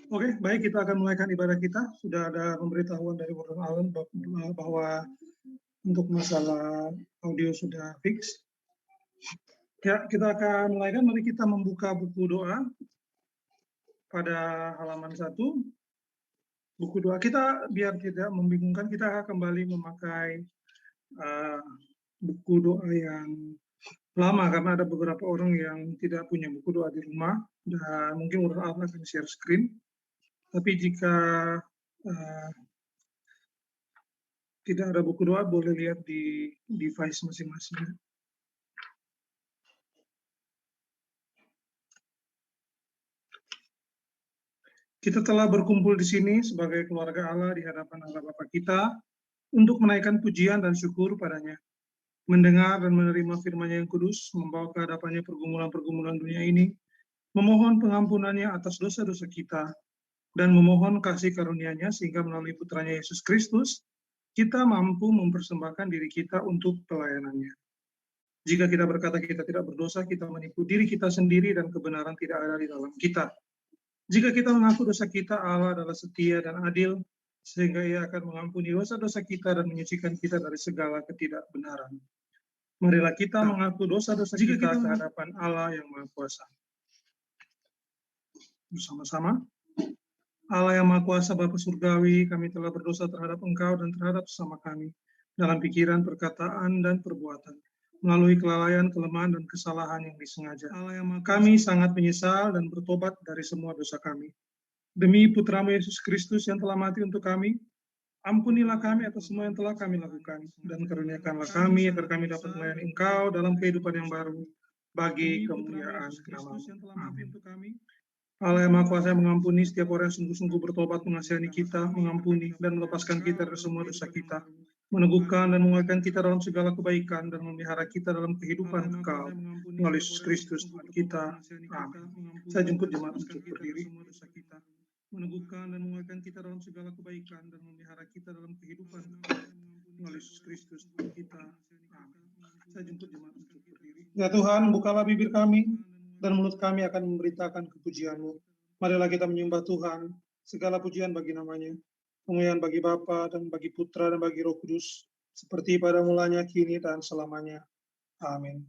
Oke, baik, kita akan mulaikan ibadah kita. Sudah ada pemberitahuan dari Warden Allen bahwa untuk masalah audio sudah fix. Ya, kita akan mulaikan. Mari kita membuka buku doa pada halaman 1. Buku doa kita, biar tidak membingungkan, kita akan kembali memakai buku doa yang lama, karena ada beberapa orang yang tidak punya buku doa di rumah, dan mungkin Warden Allen akan share screen. Tapi jika tidak ada buku doa, boleh lihat di device masing-masing. Kita telah berkumpul di sini sebagai keluarga Allah di hadapan Allah Bapa kita untuk menaikkan pujian dan syukur padanya, mendengar dan menerima firman-Nya yang kudus, membawa ke hadapannya pergumulan-pergumulan dunia ini, memohon pengampunannya atas dosa-dosa kita, dan memohon kasih karunia-Nya sehingga melalui putranya Yesus Kristus, kita mampu mempersembahkan diri kita untuk pelayanan-Nya. Jika kita berkata kita tidak berdosa, kita menipu diri kita sendiri dan kebenaran tidak ada di dalam kita. Jika kita mengaku dosa kita, Allah adalah setia dan adil, sehingga Ia akan mengampuni dosa-dosa kita dan menyucikan kita dari segala ketidakbenaran. Marilah kita mengaku dosa-dosa kita ke hadapan Allah yang Maha Kuasa. Bersama-sama. Allah yang Maha Kuasa, Bapa Surgawi, kami telah berdosa terhadap Engkau dan terhadap sesama kami, dalam pikiran, perkataan, dan perbuatan, melalui kelalaian, kelemahan, dan kesalahan yang disengaja. Kami sangat menyesal dan bertobat dari semua dosa kami. Demi Putramu Yesus Kristus yang telah mati untuk kami, ampunilah kami atas semua yang telah kami lakukan, dan karuniakanlah kami agar kami dapat melayani Engkau dalam kehidupan yang baru, bagi kemuliaan nama-Mu. Amin. Allah yang Maha Kuasa mengampuni setiap orang yang sungguh-sungguh bertobat, mengasihani kita, mengampuni dan melepaskan kita dari semua dosa kita, meneguhkan dan menguatkan kita dalam segala kebaikan, dan memelihara kita dalam kehidupan kekal melalui Yesus Kristus Tuhan kita. Amin. Saya jemput jemaat untuk berdiri. Meneguhkan dan menguatkan kita dalam segala kebaikan, dan memelihara kita dalam kehidupan kekal melalui Yesus Kristus Tuhan kita. Amin. Saya jemput jemaat untuk berdiri. Ya Tuhan, bukalah bibir kami, dan mulut kami akan memberitakan kepujian-Mu. Marilah kita menyembah Tuhan, segala pujian bagi namanya, kemuliaan bagi Bapa dan bagi Putra dan bagi Roh Kudus, seperti pada mulanya, kini, dan selamanya. Amin.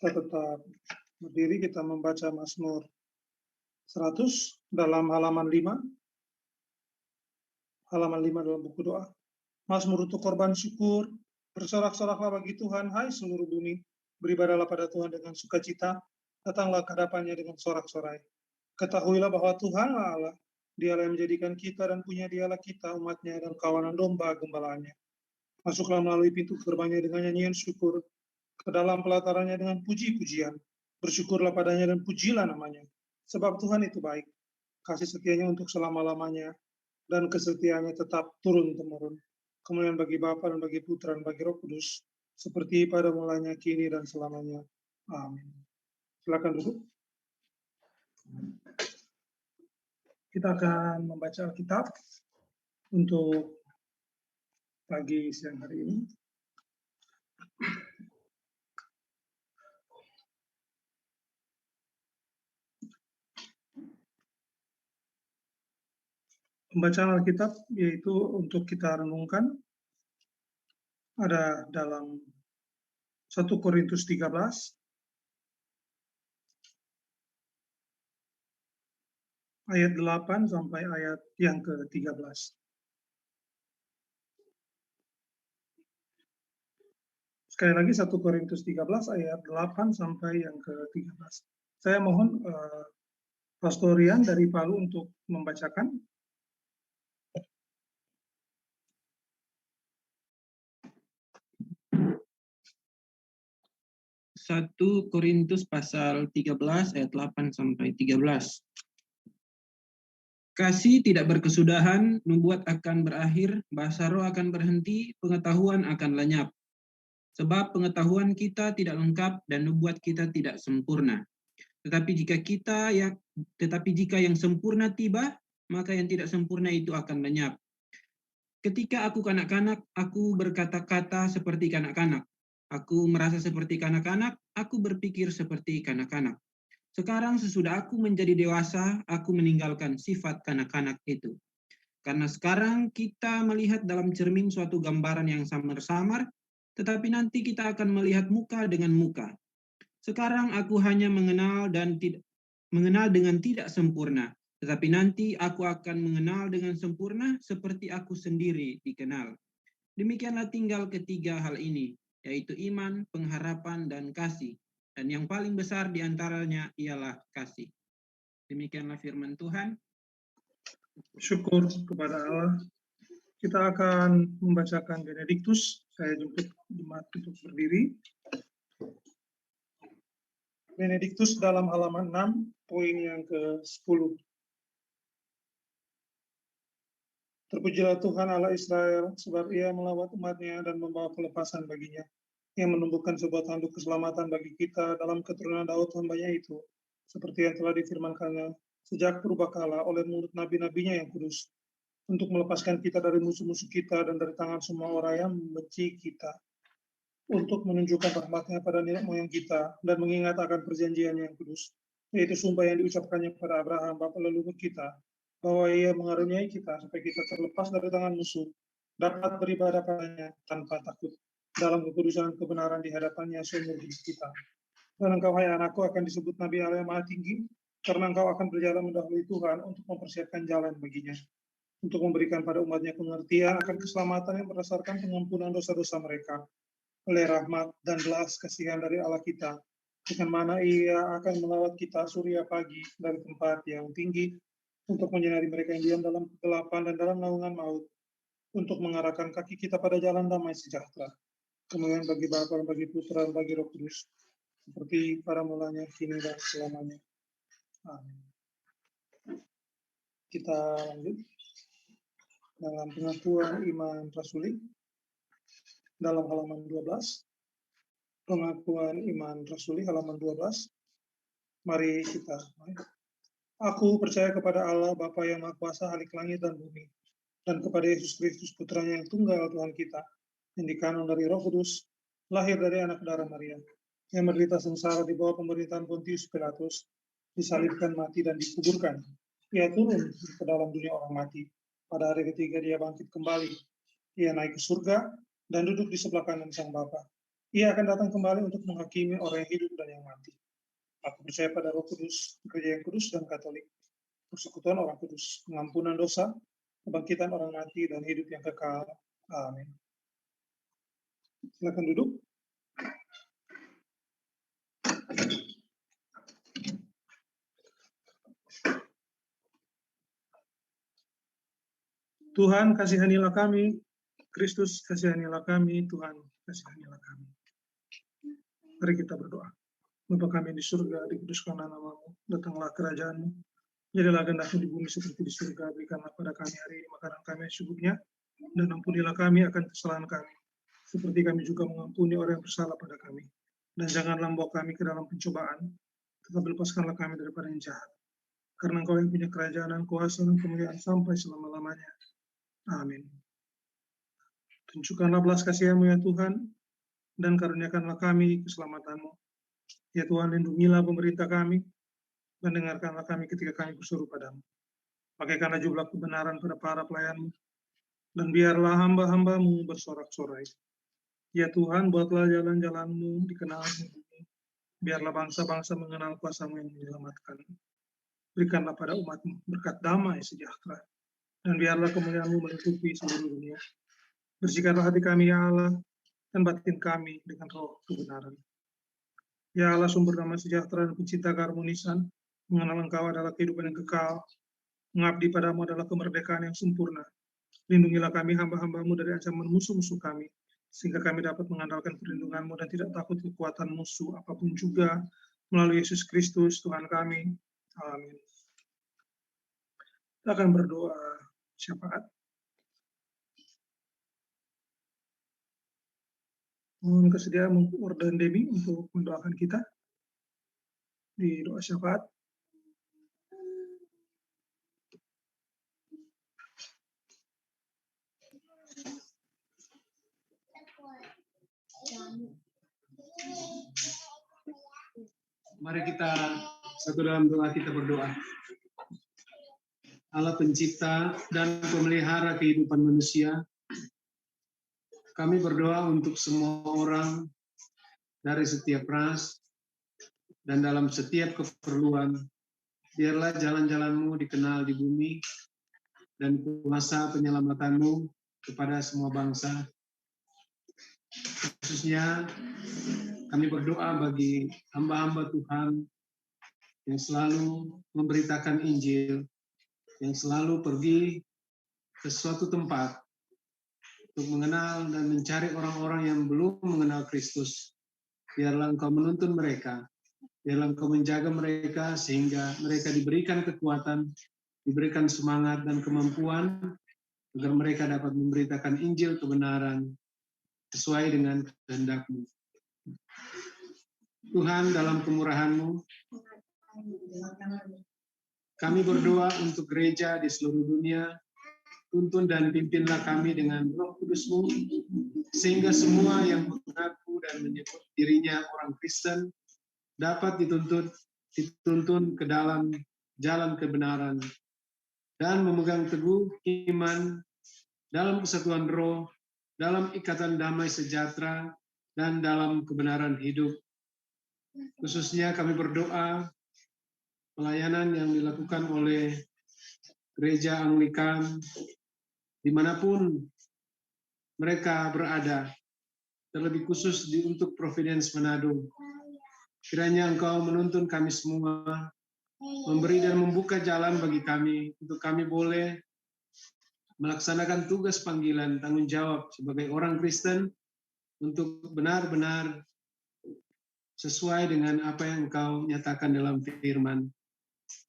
Kita tetap berdiri, kita membaca Mazmur 100 dalam halaman 5. Halaman 5 dalam buku doa. Mazmur untuk korban syukur. Bersorak-soraklah bagi Tuhan, hai seluruh bumi. Beribadahlah pada Tuhan dengan sukacita. Datanglah ke hadapannya dengan sorak-sorai. Ketahuilah bahwa Tuhanlah Allah. Dialah yang menjadikan kita dan punya dialah kita, umatnya dan kawanan domba gembalaannya. Masuklah melalui pintu gerbangnya dengan nyanyian syukur. Ke dalam pelatarannya dengan puji-pujian. Bersyukurlah padanya dan pujilah namanya. Sebab Tuhan itu baik. Kasih setianya untuk selama-lamanya. Dan kesetiaannya tetap turun-temurun. Kemuliaan bagi Bapa dan bagi Putra dan bagi Roh Kudus, seperti pada mulanya, kini, dan selamanya. Amin. Silakan duduk. Kita akan membaca Alkitab untuk pagi siang hari ini. Pembacaan Alkitab yaitu untuk kita renungkan ada dalam 1 Korintus 13 ayat 8 sampai ayat yang ke-13. Sekali lagi 1 Korintus 13 ayat 8 sampai yang ke-13. Saya mohon Pastorian dari Palu untuk membacakan. 1 Korintus pasal 13 ayat 8 sampai 13. Kasih tidak berkesudahan, nubuat akan berakhir, bahasa roh akan berhenti, pengetahuan akan lenyap. Sebab pengetahuan kita tidak lengkap dan nubuat kita tidak sempurna. Tetapi jika yang sempurna tiba, maka yang tidak sempurna itu akan lenyap. Ketika aku kanak-kanak, aku berkata-kata seperti kanak-kanak. Aku merasa seperti kanak-kanak, aku berpikir seperti kanak-kanak. Sekarang sesudah aku menjadi dewasa, aku meninggalkan sifat kanak-kanak itu. Karena sekarang kita melihat dalam cermin suatu gambaran yang samar-samar, tetapi nanti kita akan melihat muka dengan muka. Sekarang aku hanya mengenal dengan tidak sempurna, tetapi nanti aku akan mengenal dengan sempurna seperti aku sendiri dikenal. Demikianlah tinggal ketiga hal ini, yaitu iman, pengharapan, dan kasih. Dan yang paling besar di antaranya ialah kasih. Demikianlah firman Tuhan. Syukur kepada Allah. Kita akan membacakan Benediktus. Saya jemput jemaat untuk berdiri. Benediktus dalam halaman 6, poin yang ke-10. Terpujilah Tuhan Allah Israel, sebab Ia melawat umat-Nya dan membawa kelepasan baginya. Ia menumbuhkan sebuah tanduk keselamatan bagi kita dalam keturunan Daud hamba-Nya itu, seperti yang telah difirmankannya sejak purbakala oleh mulut nabi-nabinya yang kudus, untuk melepaskan kita dari musuh-musuh kita dan dari tangan semua orang yang membenci kita, untuk menunjukkan rahmat-Nya pada nenek moyang kita dan mengingat akan perjanjiannya yang kudus, yaitu sumpah yang diucapkannya kepada Abraham, bapa leluhur kita, bahwa Ia mengaruniai kita supaya kita terlepas dari tangan musuh, dapat beribadah padanya tanpa takut, dalam kekudusan kebenaran di hadapannya seumur hidup kita. Dan engkau, hai anakku, akan disebut Nabi Allah yang Maha Tinggi, karena engkau akan berjalan mendahului Tuhan untuk mempersiapkan jalan baginya, untuk memberikan pada umatnya pengertian akan keselamatan yang berdasarkan pengampunan dosa-dosa mereka, oleh rahmat dan belas kasihan dari Allah kita, dengan mana Ia akan melawat kita surya pagi dari tempat yang tinggi, untuk menyinari mereka yang diam dalam kegelapan dan dalam naungan maut, untuk mengarahkan kaki kita pada jalan damai sejahtera. Kemuliaan bagi Bapa, bagi Putra, dan bagi Roh Kudus, seperti pada mulanya, kini, dan selamanya. Amin. Kita lanjut dalam pengakuan iman rasuli dalam halaman 12. Pengakuan iman rasuli halaman 12. Mari kita. Aku percaya kepada Allah, Bapa yang Maha Kuasa, Halik langit dan bumi, dan kepada Yesus Kristus, Putranya yang tunggal Tuhan kita, yang dikandung dari Roh Kudus, lahir dari anak darah Maria, yang menderita sengsara di bawah pemerintahan Pontius Pilatus, disalibkan, mati, dan dikuburkan. Ia turun ke dalam dunia orang mati. Pada hari ketiga Dia bangkit kembali. Ia naik ke surga dan duduk di sebelah kanan Sang Bapa. Ia akan datang kembali untuk menghakimi orang yang hidup dan yang mati. Aku percaya pada Roh Kudus, gereja yang kudus dan Katolik, persekutuan orang kudus, pengampunan dosa, kebangkitan orang mati, dan hidup yang kekal. Amin. Silakan duduk. Tuhan, kasihanilah kami. Kristus, kasihanilah kami. Tuhan, kasihanilah kami. Mari kita berdoa. Bapa kami di surga, dikuduskanlah namamu, datanglah kerajaanmu, jadilah kehendak-Mu di bumi seperti di surga. Berikanlah pada kami hari ini makanan kami secukupnya, dan ampunilah kami akan kesalahan kami, seperti kami juga mengampuni orang yang bersalah pada kami. Dan janganlah membawa kami ke dalam pencobaan, tetapi lepaskanlah kami daripada yang jahat. Karena Engkau yang punya kerajaan dan kuasa dan kemuliaan sampai selama-lamanya. Amin. Tunjukkanlah belas kasih-Mu ya Tuhan, dan karuniakanlah kami keselamatan-Mu. Ya Tuhan, lindungilah pemerintah kami, dan dengarkanlah kami ketika kami berseru padamu. Pakaikanlah jubah kebenaran pada para pelayan-Mu, dan biarlah hamba-hamba-Mu bersorak-sorai. Ya Tuhan, buatlah jalan-jalan-Mu dikenal di bumi. Biarlah bangsa-bangsa mengenal kuasa-Mu yang menyelamatkan. Berikanlah pada umat-Mu berkat damai sejahtera, dan biarlah kemuliaan-Mu melingkupi seluruh dunia. Bersihkanlah hati kami, ya Allah, dan batin kami dengan roh kebenaran. Ya Allah, sumber damai sejahtera dan pencinta keharmonisan, mengenal Engkau adalah kehidupan yang kekal, mengabdi padamu adalah kemerdekaan yang sempurna. Lindungilah kami hamba-hamba-Mu dari ancaman musuh-musuh kami, sehingga kami dapat mengandalkan perlindungan-Mu dan tidak takut kekuatan musuh apapun juga, melalui Yesus Kristus, Tuhan kami. Amin. Kita akan berdoa syafaat. Mohon kesediaan dan Debbie untuk mendoakan kita di doa syafaat. Mari kita Satu dalam doa kita berdoa. Allah pencipta dan pemelihara kehidupan manusia, kami berdoa untuk semua orang dari setiap ras dan dalam setiap keperluan. Biarlah jalan-jalan-Mu dikenal di bumi dan kuasa penyelamatan-Mu kepada semua bangsa. Khususnya kami berdoa bagi hamba-hamba Tuhan yang selalu memberitakan Injil, yang selalu pergi ke suatu tempat untuk mengenal dan mencari orang-orang yang belum mengenal Kristus. Biarlah Engkau menuntun mereka, biarlah Engkau menjaga mereka sehingga mereka diberikan kekuatan, diberikan semangat dan kemampuan agar mereka dapat memberitakan Injil kebenaran sesuai dengan kehendak-Mu. Tuhan, dalam kemurahan-Mu, kami berdoa untuk gereja di seluruh dunia. Tuntun dan pimpinlah kami dengan Roh Kudus-Mu, sehingga semua yang mengaku dan menyebut dirinya orang Kristen dapat dituntun ke dalam jalan kebenaran dan memegang teguh iman dalam kesatuan roh, dalam ikatan damai sejahtera, dan dalam kebenaran hidup. Khususnya kami berdoa pelayanan yang dilakukan oleh Gereja Anglikan dimanapun mereka berada, terlebih khusus untuk Providence Manado. Kiranya Engkau menuntun kami semua, memberi dan membuka jalan bagi kami, untuk kami boleh melaksanakan tugas panggilan tanggung jawab sebagai orang Kristen, untuk benar-benar sesuai dengan apa yang Engkau nyatakan dalam firman.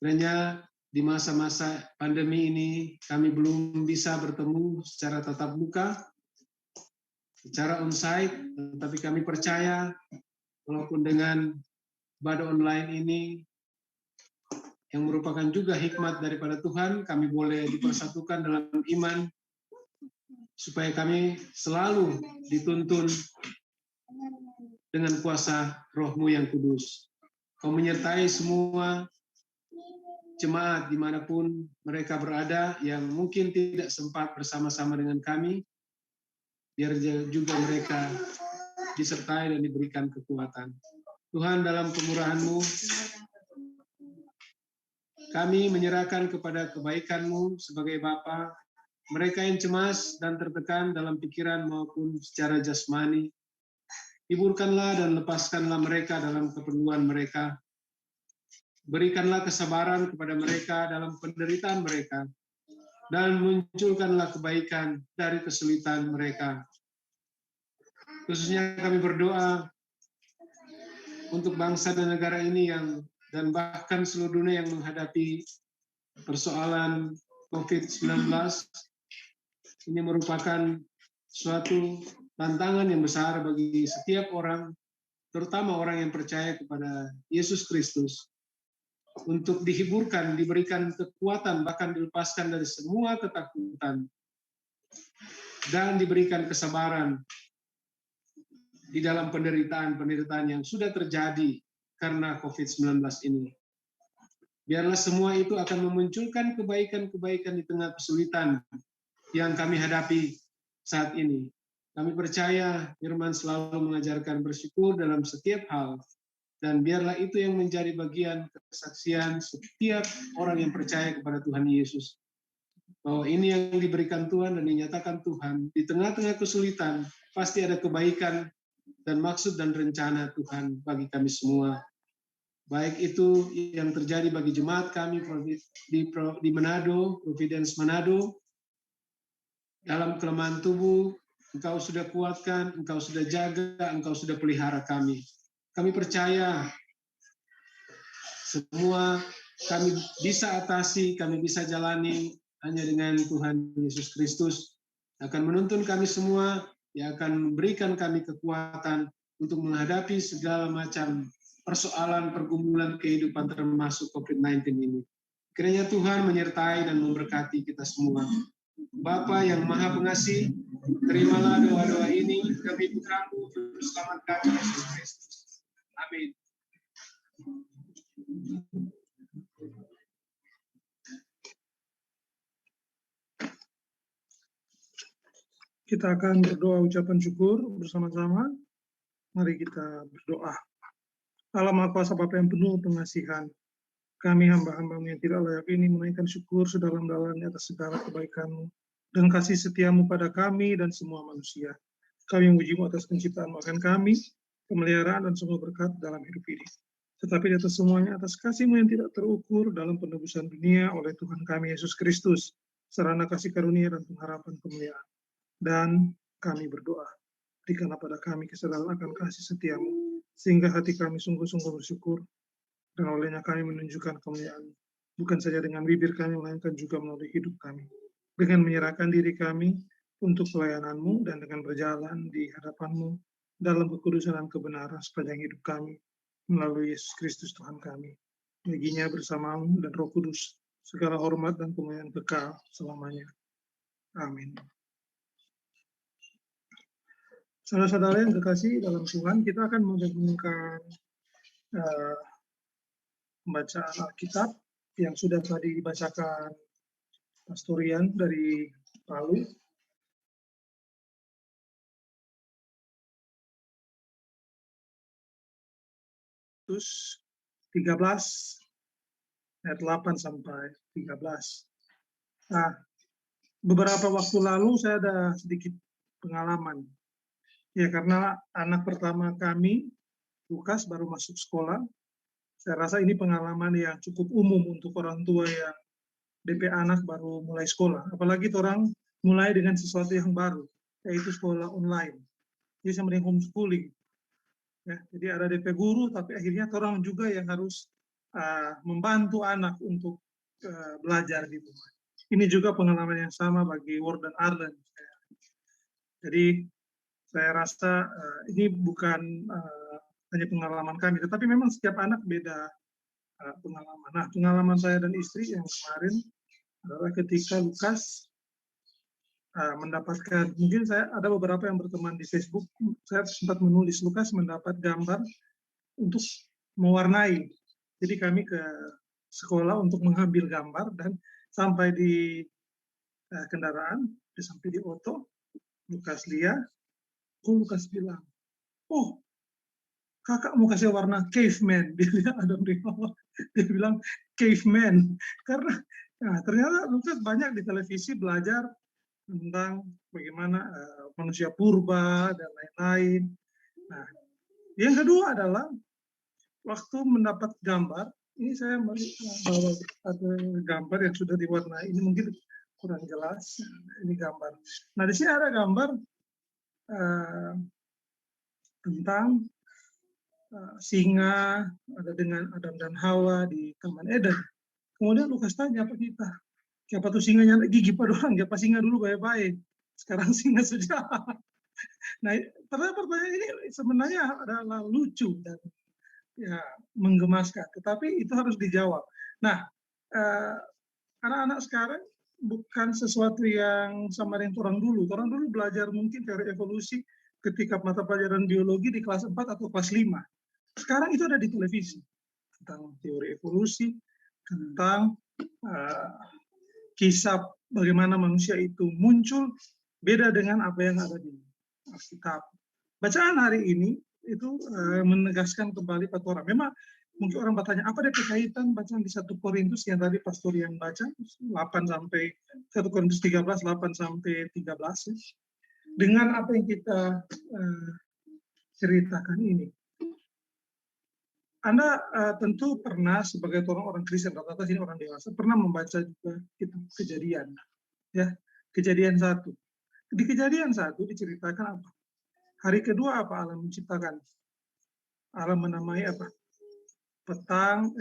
Kiranya di masa-masa pandemi ini kami belum bisa bertemu secara tatap muka, secara onsite, tetapi kami percaya walaupun dengan ibadah online ini yang merupakan juga hikmat daripada Tuhan, kami boleh dipersatukan dalam iman supaya kami selalu dituntun dengan kuasa Roh-Mu yang kudus. Kau menyertai semua jemaat dimanapun mereka berada yang mungkin tidak sempat bersama-sama dengan kami, biar juga mereka disertai dan diberikan kekuatan. Tuhan, dalam kemurahan-Mu, kami menyerahkan kepada kebaikan-Mu sebagai Bapa, mereka yang cemas dan tertekan dalam pikiran maupun secara jasmani. Hiburkanlah dan lepaskanlah mereka dalam keperluan mereka. Berikanlah kesabaran kepada mereka dalam penderitaan mereka, dan munculkanlah kebaikan dari kesulitan mereka. Khususnya kami berdoa untuk bangsa dan negara ini dan bahkan seluruh dunia yang menghadapi persoalan COVID-19. Ini merupakan suatu tantangan yang besar bagi setiap orang, terutama orang yang percaya kepada Yesus Kristus, untuk dihiburkan, diberikan kekuatan, bahkan dilepaskan dari semua ketakutan, dan diberikan kesabaran di dalam penderitaan yang sudah terjadi karena COVID-19 ini. Biarlah semua itu akan memunculkan kebaikan-kebaikan di tengah kesulitan yang kami hadapi saat ini. Kami percaya firman selalu mengajarkan bersyukur dalam setiap hal, dan biarlah itu yang menjadi bagian kesaksian setiap orang yang percaya kepada Tuhan Yesus. Bahwa ini yang diberikan Tuhan dan dinyatakan Tuhan. Di tengah-tengah kesulitan, pasti ada kebaikan dan maksud dan rencana Tuhan bagi kami semua. Baik itu yang terjadi bagi jemaat kami di Manado, Providence Manado, dalam kelemahan tubuh, Engkau sudah kuatkan, Engkau sudah jaga, Engkau sudah pelihara kami. Kami percaya semua kami bisa atasi, kami bisa jalani hanya dengan Tuhan Yesus Kristus akan menuntun kami semua, yang akan memberikan kami kekuatan untuk menghadapi segala macam persoalan pergumulan kehidupan termasuk COVID-19 ini. Kiranya Tuhan menyertai dan memberkati kita semua. Bapa yang Maha Pengasih, terimalah doa-doa ini demi Putra-Mu, Juru Selamat kami, Yesus Kristus. Amin. Kita akan berdoa ucapan syukur bersama-sama. Mari kita berdoa. Allah Maha Kuasa Bapa yang penuh pengasihan, kami hamba-hamba-Mu yang tidak layak ini menaikkan syukur sedalam-dalamnya atas segala kebaikan-Mu dan kasih setia-Mu pada kami dan semua manusia. Kami memuji-Mu atas penciptaan akan kami, pemeliharaan dan semua berkat dalam hidup ini. Tetapi di atas semuanya, atas kasih-Mu yang tidak terukur dalam penebusan dunia oleh Tuhan kami Yesus Kristus, sarana kasih karunia dan pengharapan kemuliaan. Dan kami berdoa, berikanlah pada kami kesadaran akan kasih setia-Mu, sehingga hati kami sungguh-sungguh bersyukur, dan olehnya kami menunjukkan kemuliaan, bukan saja dengan bibir kami, melainkan juga melalui hidup kami, dengan menyerahkan diri kami untuk pelayanan-Mu dan dengan berjalan di hadapan-Mu dalam kekudusan dan kebenaran sepanjang hidup kami, melalui Yesus Kristus Tuhan kami. Baginya bersama-Mu dan Roh Kudus, segala hormat dan kemuliaan kekal selamanya. Amin. Saudara-saudara yang kekasih dalam Tuhan, kita akan mendengarkan pembacaan Alkitab yang sudah tadi dibacakan Pastorian dari Palu. Terus 13 ayat 8 sampai 13. Nah, beberapa waktu lalu saya ada sedikit pengalaman. Ya, karena anak pertama kami, Lukas, baru masuk sekolah. Saya rasa ini pengalaman yang cukup umum untuk orang tua yang DP anak baru mulai sekolah. Apalagi orang mulai dengan sesuatu yang baru, yaitu sekolah online. Jadi sama dengan homeschooling. Ya, jadi ada DP guru, tapi akhirnya orang juga yang harus membantu anak untuk belajar di rumah. Ini juga pengalaman yang sama bagi Ward dan Arlen. Jadi saya rasa ini bukan hanya pengalaman kami, tetapi memang setiap anak beda pengalaman. Nah, pengalaman saya dan istri yang kemarin adalah ketika Lukas mendapatkan, mungkin saya ada beberapa yang berteman di Facebook, saya sempat menulis Lukas mendapat gambar untuk mewarnai. Jadi kami ke sekolah untuk mengambil gambar dan sampai di kendaraan, sampai di oto, Lukas lihat, Lukas bilang, oh, kakak mau kasih warna caveman. Dia lihat Adam di bawah, dia bilang caveman. Karena ternyata Lukas banyak di televisi belajar tentang bagaimana manusia purba dan lain-lain. Nah, yang kedua adalah waktu mendapat gambar, ini saya bawa ada gambar yang sudah diwarnai, ini mungkin kurang jelas, ini gambar. Nah, di sini ada gambar tentang singa ada dengan Adam dan Hawa di Taman Eden. Kemudian Lukas tanya apa kita, siapa tuh singanya gigi pada orang, siapa singa dulu baik-baik, sekarang singa sudah. Nah, pertanyaan ini sebenarnya adalah lucu dan ya menggemaskan, tetapi itu harus dijawab. Nah, anak-anak sekarang bukan sesuatu yang sama dengan orang dulu. Orang dulu belajar mungkin teori evolusi ketika mata pelajaran biologi di kelas 4 atau kelas 5. Sekarang itu ada di televisi tentang teori evolusi, tentang kisah bagaimana manusia itu muncul, beda dengan apa yang ada di Alkitab. Bacaan hari ini itu menegaskan kembali pada orang. Memang mungkin orang bertanya, apa ada kaitan bacaan di 1 Korintus yang tadi pastor yang baca, 8 sampai 1 Korintus 13, 8 sampai 13, ya, dengan apa yang kita ceritakan ini. Anda tentu pernah sebagai orang Kristen, rata-rata sini orang dewasa, pernah membaca juga itu Kejadian. Ya, Kejadian 1. Di Kejadian 1 diceritakan apa? Hari kedua apa Allah menciptakan? Allah menamai apa? Petang,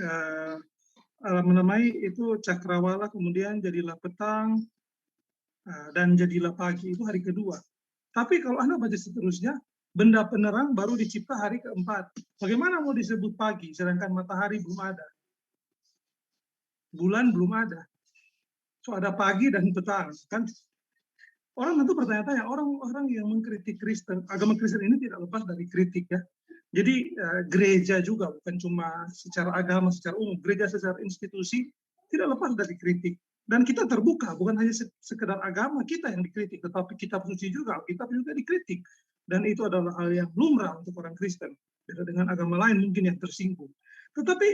Allah menamai itu cakrawala, kemudian jadilah petang, dan jadilah pagi, itu hari kedua. Tapi kalau Anda baca seterusnya, benda penerang baru dicipta hari keempat. Bagaimana mau disebut pagi, sedangkan matahari belum ada? Bulan belum ada. So ada pagi dan petang. Kan? Orang tentu bertanya-tanya, orang-orang yang mengkritik Kristen, agama Kristen ini tidak lepas dari kritik ya. Jadi gereja juga bukan cuma secara agama, secara umum, gereja secara institusi tidak lepas dari kritik. Dan kita terbuka, bukan hanya sekedar agama kita yang dikritik, tetapi kitab suci juga, Alkitab juga dikritik. Dan itu adalah hal yang lumrah untuk orang Kristen. Beda dengan agama lain mungkin yang tersinggung. Tetapi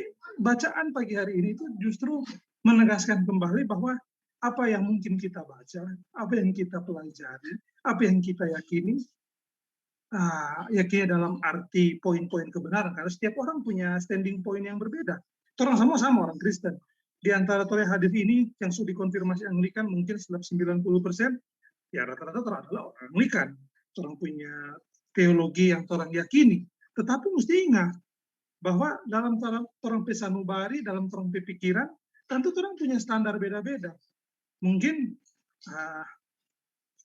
bacaan pagi hari ini itu justru menegaskan kembali bahwa apa yang mungkin kita baca, apa yang kita pelajari, apa yang kita yakini, yakini dalam arti poin-poin kebenaran. Karena setiap orang punya standing point yang berbeda. Orang sama-sama orang Kristen. Di antara yang hadir ini yang sudah dikonfirmasi Anglikan mungkin sekitar 90%, ya rata-rata adalah orang Anglikan. Orang punya teologi yang orang yakini. Tetapi mesti ingat bahwa dalam orang pesanubari, dalam orang pikiran, tentu orang punya standar beda-beda. Mungkin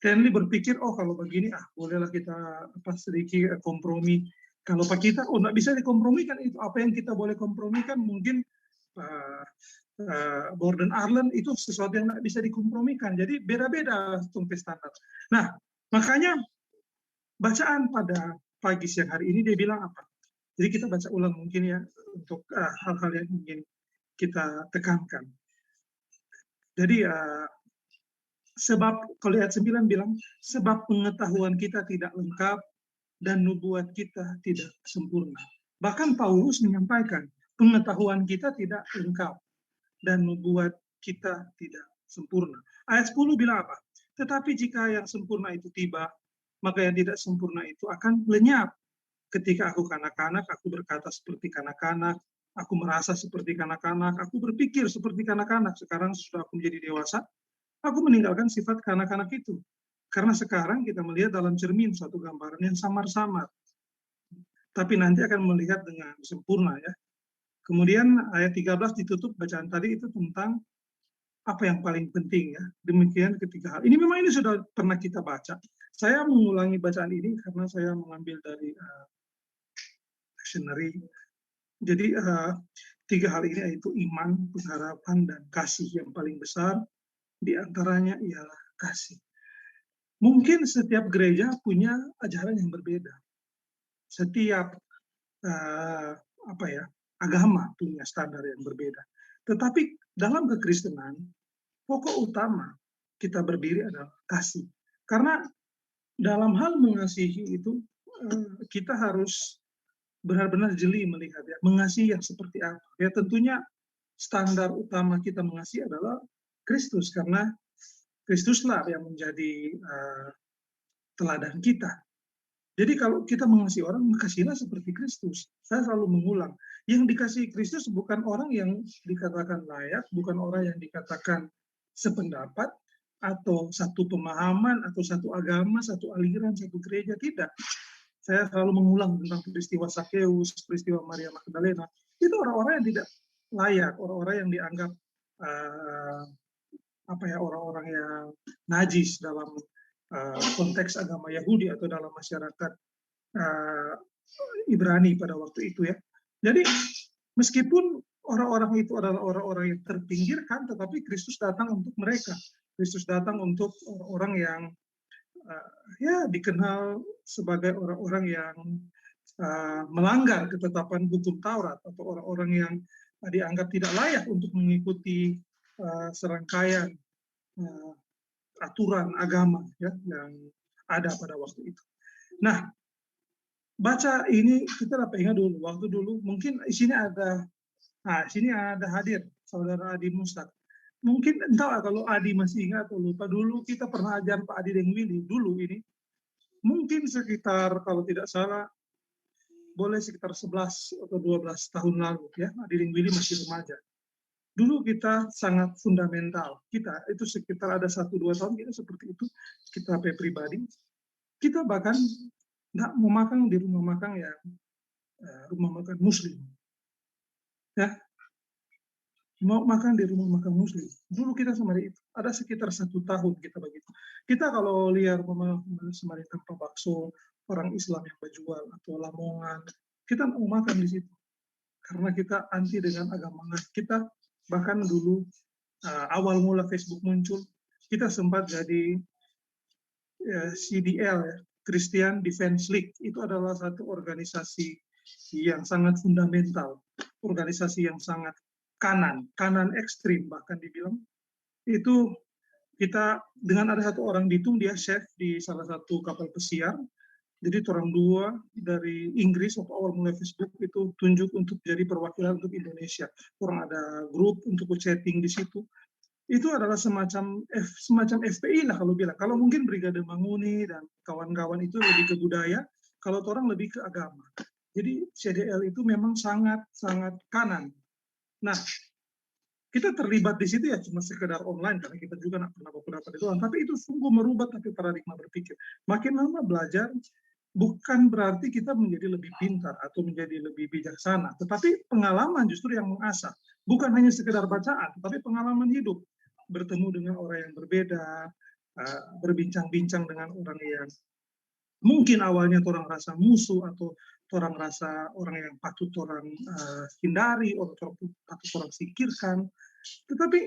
Stanley berpikir, oh kalau begini, bolehlah kita sedikit kompromi. Kalau Pak kita, nggak bisa dikompromikan itu. Apa yang kita boleh kompromikan mungkin Borden Ireland itu sesuatu yang nggak bisa dikompromikan. Jadi beda-beda tumpe standar. Nah, makanya bacaan pada pagi siang hari ini dia bilang apa? Jadi kita baca ulang mungkin ya untuk hal-hal yang ingin kita tekankan. Jadi sebab kalau ayat 9 bilang sebab pengetahuan kita tidak lengkap dan nubuat kita tidak sempurna. Bahkan Paulus menyampaikan pengetahuan kita tidak lengkap dan nubuat kita tidak sempurna. Ayat 10 bilang apa? Tetapi jika yang sempurna itu tiba, maka yang tidak sempurna itu akan lenyap. Ketika aku kanak-kanak, aku berkata seperti kanak-kanak, aku merasa seperti kanak-kanak, aku berpikir seperti kanak-kanak. Sekarang sudah aku menjadi dewasa, aku meninggalkan sifat kanak-kanak itu. Karena sekarang kita melihat dalam cermin suatu gambaran yang samar-samar. Tapi nanti akan melihat dengan sempurna ya. Kemudian ayat 13 ditutup bacaan tadi itu tentang apa yang paling penting ya. Demikian ketiga hal. Ini memang ini sudah pernah kita baca. Saya mengulangi bacaan ini karena saya mengambil dari dictionary. Jadi tiga hal ini yaitu iman, pengharapan, dan kasih. Yang paling besar di antaranya ialah kasih. Mungkin setiap gereja punya ajaran yang berbeda. Setiap agama punya standar yang berbeda. Tetapi dalam kekristenan, pokok utama kita berdiri adalah kasih. Karena dalam hal mengasihi itu, kita harus benar-benar jeli melihat ya, mengasihi yang seperti apa. Ya tentunya standar utama kita mengasihi adalah Kristus, karena Kristuslah yang menjadi teladan kita. Jadi kalau kita mengasihi orang, kasihlah seperti Kristus. Saya selalu mengulang, yang dikasihi Kristus bukan orang yang dikatakan layak, bukan orang yang dikatakan sependapat, atau satu pemahaman, atau satu agama, satu aliran, satu gereja, tidak. Saya selalu mengulang tentang peristiwa Sakeus, peristiwa Maria Magdalena. Itu orang-orang yang tidak layak, orang-orang yang dianggap orang-orang yang najis dalam konteks agama Yahudi atau dalam masyarakat Ibrani pada waktu itu ya. Jadi meskipun orang-orang itu adalah orang-orang yang terpinggirkan, tetapi Kristus datang untuk mereka. Kristus datang untuk orang-orang yang dikenal sebagai orang-orang yang melanggar ketetapan hukum Taurat, atau orang-orang yang dianggap tidak layak untuk mengikuti serangkaian aturan agama ya, yang ada pada waktu itu. Nah, baca ini kita dapat ingat dulu, waktu dulu mungkin di sini ada hadir saudara Adi Mustaq. Mungkin entah kalau Adi masih ingat atau lupa, dulu kita pernah ajar Pak Adi dan Willy dulu ini. Mungkin sekitar kalau tidak salah boleh sekitar 11 atau 12 tahun lalu ya, Adi dan Willy masih remaja. Dulu kita sangat fundamental. Kita itu sekitar ada 1-2 tahun kita seperti itu. Kita pribadi, kita bahkan nggak mau makan di rumah makan yang rumah makan Muslim. Ya, mau makan di rumah makan Muslim. Dulu kita sama itu ada sekitar 1 tahun kita begitu. Kita kalau lihat sama tempat bakso orang Islam yang berjual atau lamongan, kita nggak mau makan di situ karena kita anti dengan agama kita. Bahkan dulu awal mula Facebook muncul, kita sempat jadi CDL, Christian Defense League. Itu adalah satu organisasi yang sangat fundamental, organisasi yang sangat kanan ekstrim bahkan dibilang, itu kita dengan ada satu orang ditung, dia chef di salah satu kapal pesiar. Jadi orang dua dari Inggris waktu awal mulai Facebook itu tunjuk untuk jadi perwakilan untuk Indonesia. Orang ada grup untuk chatting di situ. Itu adalah semacam FPI lah kalau bilang. Kalau mungkin Brigade Manguni dan kawan-kawan itu lebih ke budaya, kalau orang lebih ke agama. Jadi CDL itu memang sangat kanan. Nah, kita terlibat di situ ya cuma sekedar online karena kita juga nggak pernah dapat itu, tapi itu sungguh merubah tapi paradigma berpikir. Makin lama belajar bukan berarti kita menjadi lebih pintar atau menjadi lebih bijaksana, tetapi pengalaman justru yang mengasah. Bukan hanya sekedar bacaan, tapi pengalaman hidup. Bertemu dengan orang yang berbeda, berbincang-bincang dengan orang yang mungkin awalnya orang rasa musuh atau orang rasa orang yang patut orang hindari, atau patut orang singkirkan. Tetapi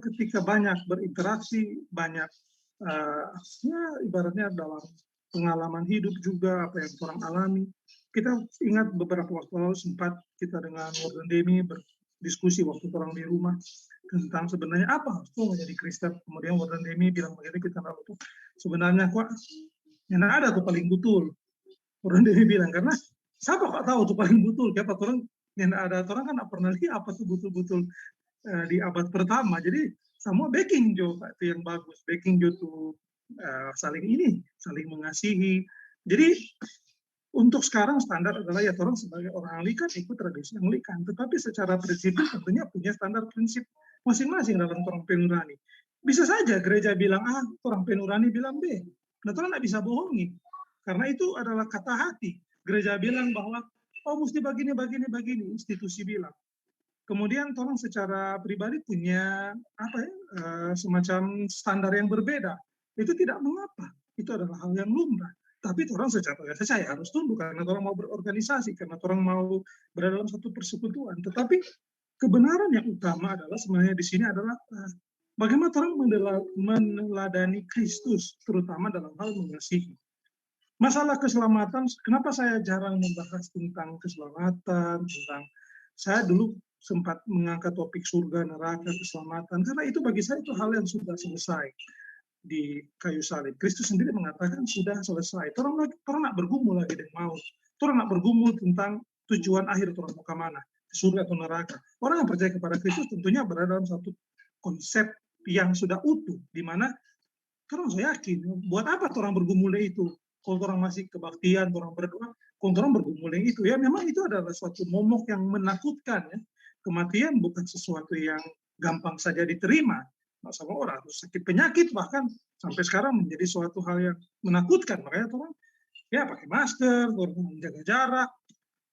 ketika banyak berinteraksi, banyak ya ibaratnya dalam pengalaman hidup juga apa yang orang alami. Kita ingat beberapa waktu lalu sempat kita dengan Warden Demi berdiskusi waktu orang di rumah tentang sebenarnya apa kok menjadi Kristen. Kemudian Warden Demi bilang begini, kita tahu sebenarnya kok yang ada tuh paling betul. Warden Demi bilang karena siapa kok tahu tuh paling betul? Siapa orang yang ada orang kan pernah lihat apa tuh betul-betul di abad pertama. Jadi semua backing Jo itu yang bagus, backing Jo tuh saling mengasihi. Jadi untuk sekarang standar adalah ya orang sebagai orang Anglikan ikut tradisi Anglikan, tetapi secara prinsip tentunya punya standar prinsip masing-masing dalam orang penurani. Bisa saja gereja bilang A, orang penurani bilang B. Nah, orang nggak bisa bohongi, karena itu adalah kata hati. Gereja bilang bahwa oh mesti begini, institusi bilang. Kemudian orang secara pribadi punya apa ya, semacam standar yang berbeda. Itu tidak mengapa, itu adalah hal yang lumrah. Tapi orang secara biasa saya harus tunduk karena orang mau berorganisasi, karena orang mau berada dalam satu persekutuan. Tetapi kebenaran yang utama adalah sebenarnya di sini adalah bagaimana orang meneladani Kristus, terutama dalam hal mengasihi. Masalah keselamatan, kenapa saya jarang membahas tentang keselamatan, tentang saya dulu sempat mengangkat topik surga, neraka, keselamatan, karena itu bagi saya itu hal yang sudah selesai di kayu salib. Kristus sendiri mengatakan sudah selesai. Orang nak bergumul lagi dengan maut. Orang nak bergumul tentang tujuan akhir orang mau kemana, ke surga atau neraka. Orang yang percaya kepada Kristus tentunya berada dalam satu konsep yang sudah utuh, di mana orang saya yakin, buat apa orang bergumul itu? Kalau orang masih kebaktian, orang berdoa, kalau orang bergumul itu, ya memang itu adalah suatu momok yang menakutkan. Ya. Kematian bukan sesuatu yang gampang saja diterima sama orang, sakit penyakit bahkan sampai sekarang menjadi suatu hal yang menakutkan. Makanya orang ya pakai masker, orang menjaga jarak,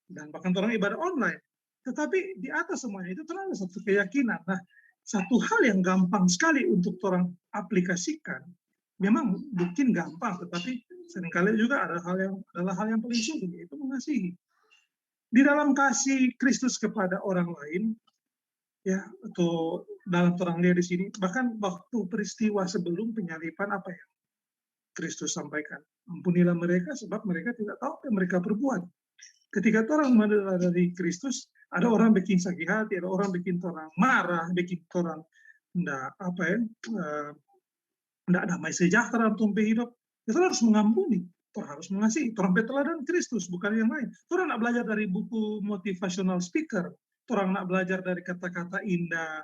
dan bahkan orang ibadah online. Tetapi di atas semuanya itu terlalu satu keyakinan. Nah, satu hal yang gampang sekali untuk orang aplikasikan, memang mungkin gampang, tetapi seringkali juga adalah hal yang paling sulit, yaitu mengasihi. Di dalam kasih Kristus kepada orang lain, ya atau dalam terang lihat di sini, bahkan waktu peristiwa sebelum penyalipan apa ya Kristus sampaikan, ampunilah mereka sebab mereka tidak tahu apa yang mereka perbuat. Ketika orang meneladani Kristus, ada orang bikin sakit hati, ada orang bikin orang marah, bikin orang tidak damai sejahtera untuk hidup. Itu harus mengampuni, harus mengasihi. Orang teladan Kristus bukan yang lain. Orang nak belajar dari buku motivational speaker, orang nak belajar dari kata-kata indah,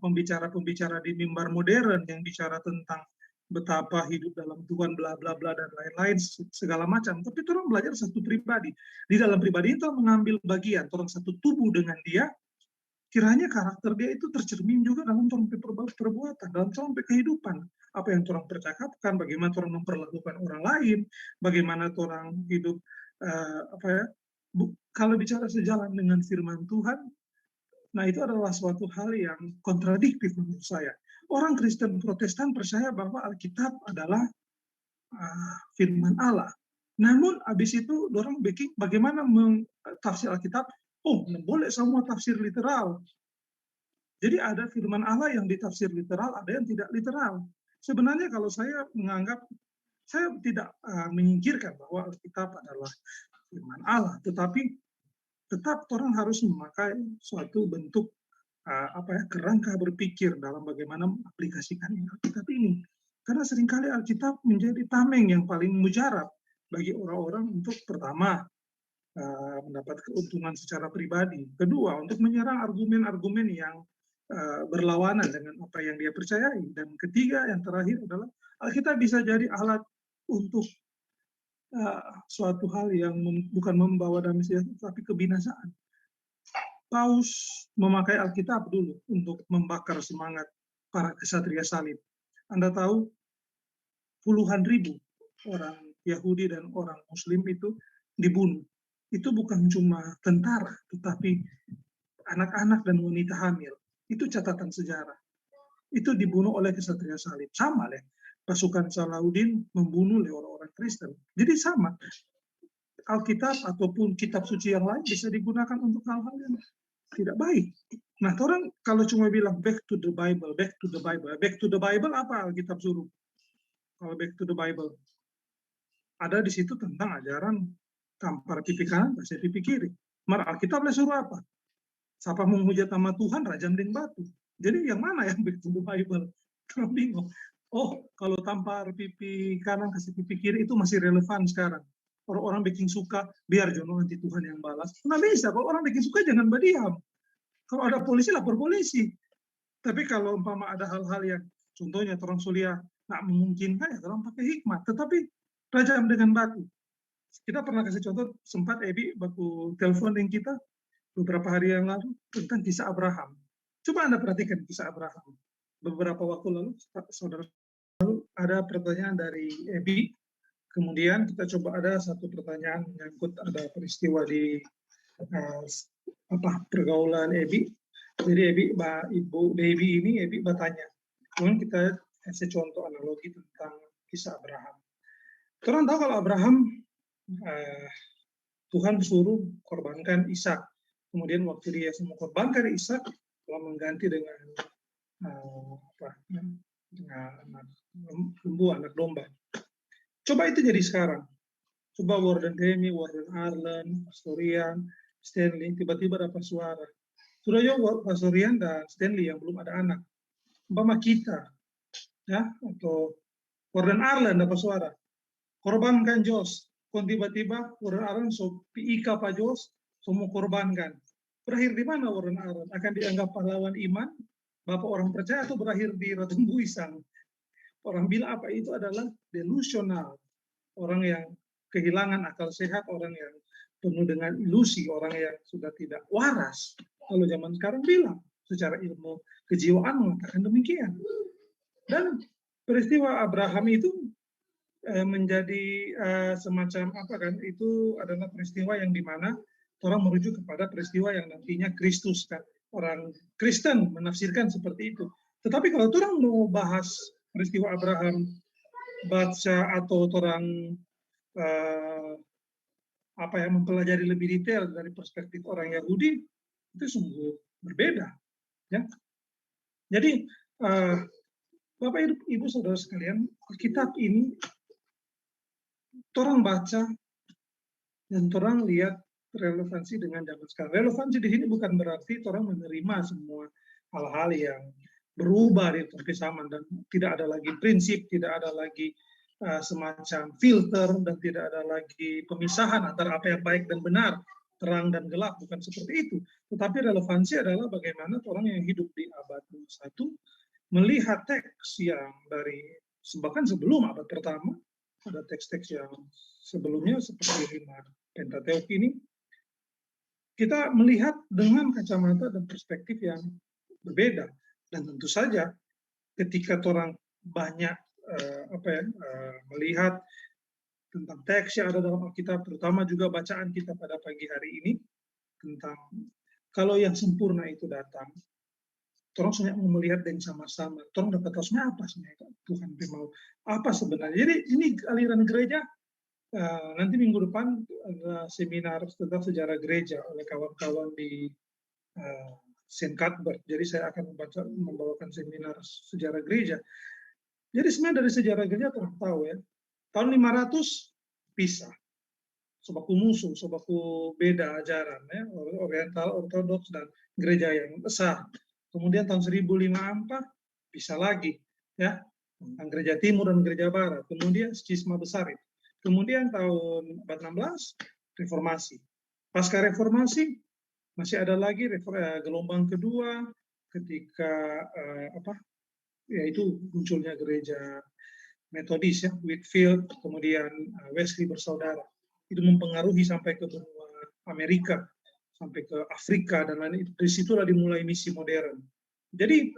pembicara-pembicara di mimbar modern yang bicara tentang betapa hidup dalam Tuhan, bla bla bla dan lain-lain segala macam. Tapi orang belajar satu pribadi. Di dalam pribadi itu mengambil bagian, orang satu tubuh dengan dia. Kiranya karakter dia itu tercermin juga dalam orang perbuatan, dalam orang kehidupan. Apa yang orang percakapkan, bagaimana orang memperlakukan orang lain, bagaimana orang hidup kalau bicara sejalan dengan firman Tuhan. Nah, itu adalah suatu hal yang kontradiktif menurut saya. Orang Kristen Protestan percaya bahwa Alkitab adalah firman Allah. Namun, habis itu, orang bikin bagaimana tafsir Alkitab. Oh, boleh semua tafsir literal. Jadi ada firman Allah yang ditafsir literal, ada yang tidak literal. Sebenarnya kalau saya menganggap, saya tidak menyingkirkan bahwa Alkitab adalah firman Allah. Tetapi tetap orang harus memakai suatu bentuk kerangka berpikir dalam bagaimana mengaplikasikan Alkitab ini. Karena seringkali Alkitab menjadi tameng yang paling mujarab bagi orang-orang untuk pertama mendapat keuntungan secara pribadi, kedua untuk menyerang argumen-argumen yang berlawanan dengan apa yang dia percayai, dan ketiga yang terakhir adalah Alkitab bisa jadi alat untuk suatu hal yang bukan membawa damai sejahtera tapi kebinasaan. Paus memakai Alkitab dulu untuk membakar semangat para kesatria salib. Anda tahu puluhan ribu orang Yahudi dan orang Muslim itu dibunuh. Itu bukan cuma tentara, tetapi anak-anak dan wanita hamil. Itu catatan sejarah. Itu dibunuh oleh kesatria salib. Sama deh, pasukan Salahuddin membunuh oleh orang-orang Kristen. Jadi sama. Alkitab ataupun kitab suci yang lain bisa digunakan untuk hal-hal yang tidak baik. Nah, orang kalau cuma bilang back to the Bible, back to the Bible, back to the Bible apa Alkitab suruh? Kalau back to the Bible, ada di situ tentang ajaran tampar pipi kanan, kasih pipi kiri. Mar Alkitab suruh apa? Siapa menghujat nama Tuhan, rajam dengan batu. Jadi yang mana yang back to the Bible? Orang bingung. Oh, kalau tampar pipi kanan, kasih pipi kiri itu masih relevan sekarang. Orang-orang bikin suka, biar jono nanti Tuhan yang balas. Nggak bisa, kalau orang bikin suka jangan berdiam. Kalau ada polisi, lapor polisi. Tapi kalau umpama ada hal-hal yang, contohnya orang Sulia nggak memungkinkan, ya orang pakai hikmat. Tetapi rajam dengan batu. Kita pernah kasih contoh, sempat Ebi baku telepon dengan kita beberapa hari yang lalu tentang kisah Abraham. Coba Anda perhatikan kisah Abraham. Beberapa waktu lalu, saudara, ada pertanyaan dari Ebi. Kemudian kita coba ada satu pertanyaan menyangkut ada peristiwa di pergaulan Ebi. Jadi Ibu Dewi ini Ebi bertanya. Kemudian kita kasih contoh analogi tentang kisah Abraham. Orang tahu kalau Abraham Tuhan suruh korbankan Ishak. Kemudian waktu dia mau korbankan Ishak, telah mengganti dengan lembu, anak domba. Coba itu jadi sekarang. Coba Warden Demi, Warden Arlen, Pastorian, Stanley, tiba-tiba dapat suara. Sudah jauh Pastorian dan Stanley yang belum ada anak. Umpama kita, ya, atau Warden Arlen dapat suara. Korbankan Jos. Kon tiba-tiba Warden Arlen so piika Pak Jos, semua korbankan. Berakhir di mana Warden Arlen? Akan dianggap pahlawan iman, bapak orang percaya, atau berakhir di Ratu Buisang? Orang bilang apa itu adalah delusional. Orang yang kehilangan akal sehat, orang yang penuh dengan ilusi, orang yang sudah tidak waras. Kalau zaman sekarang bilang, secara ilmu kejiwaan mengatakan demikian. Dan peristiwa Abraham itu menjadi semacam apa kan? Itu adalah peristiwa yang dimana orang merujuk kepada peristiwa yang nantinya Kristus kan. Orang Kristen menafsirkan seperti itu. Tetapi kalau orang mau bahas peristiwa Abraham, baca atau orang mempelajari lebih detail dari perspektif orang Yahudi, itu sungguh berbeda. Ya. Jadi, Bapak Ibu Saudara sekalian, kitab ini orang baca dan orang lihat relevansi dengan zaman sekarang. Relevansi di sini bukan berarti orang menerima semua hal-hal yang berubah di tempat zaman dan tidak ada lagi prinsip, tidak ada lagi semacam filter dan tidak ada lagi pemisahan antara apa yang baik dan benar, terang dan gelap, bukan seperti itu. Tetapi relevansi adalah bagaimana orang yang hidup di abad 21 melihat teks yang dari bahkan sebelum abad pertama, ada teks-teks yang sebelumnya seperti 5 Pentateuk ini, kita melihat dengan kacamata dan perspektif yang berbeda. Dan tentu saja ketika orang banyak melihat tentang teks yang ada dalam Alkitab, terutama juga bacaan kita pada pagi hari ini, tentang kalau yang sempurna itu datang, orang sebenarnya mau melihat dengan sama-sama, orang dapat tahu sebenarnya apa sebenarnya Tuhan mau apa sebenarnya. Jadi ini aliran gereja, nanti minggu depan ada seminar tentang sejarah gereja oleh kawan-kawan di St. Cuthbert. Jadi saya akan membawakan seminar sejarah gereja. Jadi sebenarnya dari sejarah gereja orang tahu ya, tahun 500 pisah. sebaku musuh, sebaku beda ajaran, ya, Oriental, Ortodoks, dan gereja yang besar. Kemudian tahun 1054 bisa lagi, ya, tentang gereja timur dan gereja barat. Kemudian skisma besar itu. Kemudian tahun 16 reformasi. Pasca reformasi masih ada lagi gelombang kedua ketika yaitu munculnya gereja Metodis, ya, Whitefield, kemudian Wesley bersaudara. Itu mempengaruhi sampai ke benua Amerika, sampai ke Afrika dan lain-lain. Dari situlah dimulai misi modern. Jadi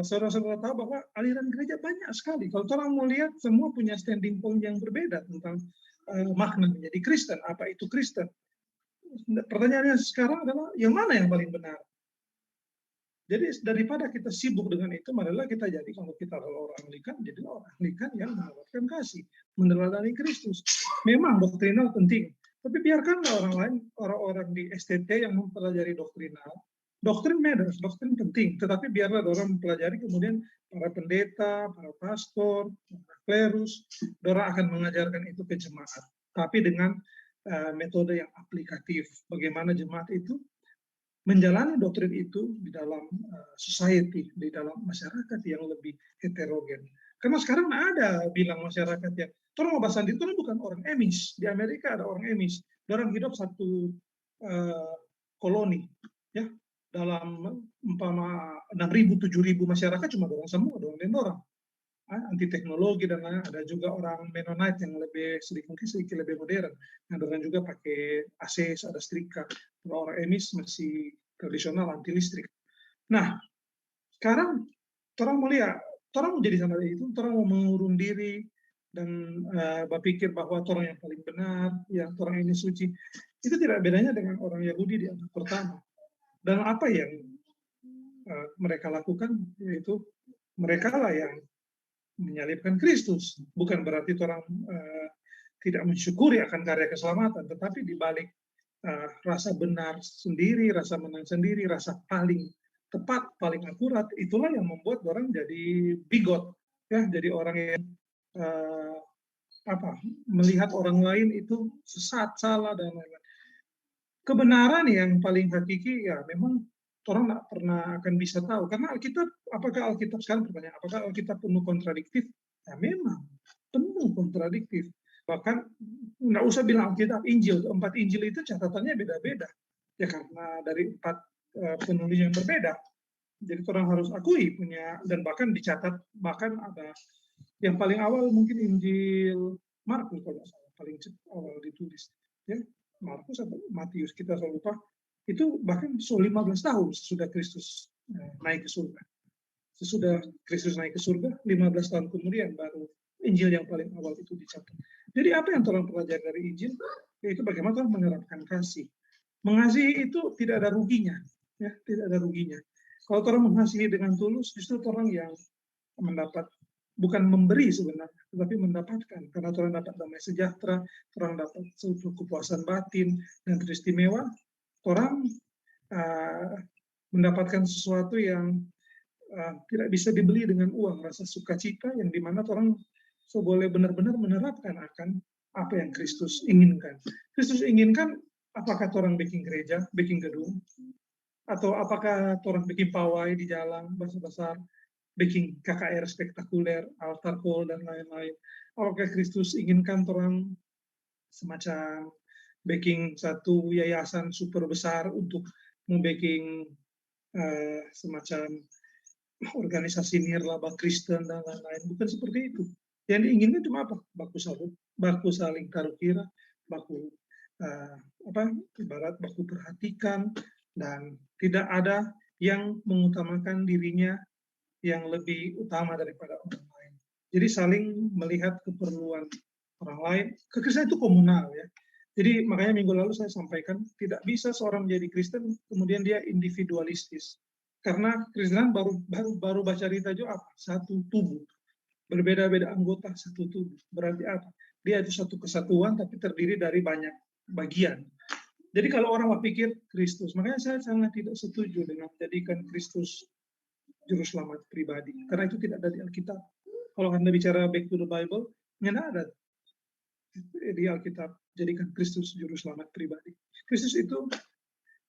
saudara-saudara tahu bahwa aliran gereja banyak sekali. Kalau orang mau lihat, semua punya standing point yang berbeda tentang makna menjadi Kristen. Apa itu Kristen? Pertanyaannya sekarang adalah yang mana yang paling benar? Jadi daripada kita sibuk dengan itu, marilah kita jadi, kalau kita orang Anglikan, jadi orang Anglikan yang menawarkan kasih, meneladani Kristus. Memang doktrinal penting, tapi biarkanlah orang lain, orang-orang di STT yang mempelajari doktrinal. Doktrin matters, doktrin penting, tetapi biarlah orang mempelajari, kemudian para pendeta, para pastor, para klerus, orang akan mengajarkan itu ke jemaat. Tapi dengan metode yang aplikatif, bagaimana jemaat itu menjalani doktrin itu di dalam society, di dalam masyarakat yang lebih heterogen. Karena sekarang ada bilang masyarakat yang, orang mau bahasa itu bukan orang Amish. Di Amerika ada orang Amish. Orang hidup satu koloni, ya, dalam umpama 6.000, 7.000 masyarakat cuma orang semua, orang anti teknologi dan lain. Ada juga orang Mennonite yang lebih sedikit lebih modern, yang orang juga pakai AC, ada setrika. Kalau orang Amish masih tradisional anti listrik. Nah, sekarang orang mau lihat, orang mau jadi sama itu, orang mau mengurung diri dan berpikir bahwa orang yang paling benar, yang orang ini suci. Itu tidak bedanya dengan orang Yahudi di abad pertama. Dan apa yang mereka lakukan, yaitu mereka lah yang menyalibkan Kristus. Bukan berarti orang tidak mensyukuri akan karya keselamatan, tetapi di balik rasa benar sendiri, rasa menang sendiri, rasa paling tepat, paling akurat, itulah yang membuat orang jadi bigot, ya, jadi orang yang melihat orang lain itu sesat, salah, dan lain-lain. Kebenaran yang paling hakiki, ya memang orang tidak pernah akan bisa tahu. Karena Alkitab, apakah Alkitab sekarang pertanyaan, apakah Alkitab penuh kontradiktif? Ya memang, penuh kontradiktif. Bahkan nggak usah bilang Alkitab, Injil, 4 Injil itu catatannya beda-beda. Ya karena dari 4 penulis yang berbeda. Jadi orang harus akui punya, dan bahkan dicatat, bahkan ada yang paling awal mungkin Injil Markus kalau salah, paling awal ditulis. Ya, Markus atau Matius, kita selalu lupa. Itu bahkan 15 tahun sesudah Kristus naik ke surga. Sesudah Kristus naik ke surga, 15 tahun kemudian baru Injil yang paling awal itu dicatat. Jadi apa yang orang pelajari dari Injil? Yaitu bagaimana orang menerapkan kasih. Mengasihi itu tidak ada ruginya, ya, tidak ada ruginya. Kalau orang mengasihi dengan tulus, justru orang yang mendapat, bukan memberi sebenarnya, tetapi mendapatkan. Karena orang dapat damai sejahtera, orang dapat suatu kepuasan batin dan teristimewa, orang mendapatkan sesuatu yang tidak bisa dibeli dengan uang, rasa sukacita yang dimana orang boleh benar-benar menerapkan akan apa yang Kristus inginkan. Kristus inginkan, apakah orang bikin gereja, bikin gedung, atau apakah orang bikin pawai di jalan besar-besar, bikin KKR spektakuler, altar call, dan lain-lain. Apakah Kristus inginkan orang semacam bikin satu yayasan super besar untuk membikin semacam organisasi nirlaba Kristen dan lain-lain? Bukan seperti itu. Yang diinginkan cuma apa? Baku saling taruh kira, baku ibarat baku perhatikan, dan tidak ada yang mengutamakan dirinya yang lebih utama daripada orang lain. Jadi saling melihat keperluan orang lain. Kekristenan itu komunal, ya. Jadi makanya minggu lalu saya sampaikan, tidak bisa seorang menjadi Kristen kemudian dia individualistis. Karena Kristenan baru baca Rita Jo apa? Satu tubuh. Berbeda-beda anggota, satu tubuh. Berarti apa? Dia itu satu kesatuan tapi terdiri dari banyak bagian. Jadi kalau orang berpikir Kristus, makanya saya sangat tidak setuju dengan menjadikan Kristus juru selamat pribadi. Karena itu tidak ada di Alkitab. Kalau Anda bicara back to the Bible, tidak ada. di Alkitab, jadikan Kristus juru selamat pribadi. Kristus itu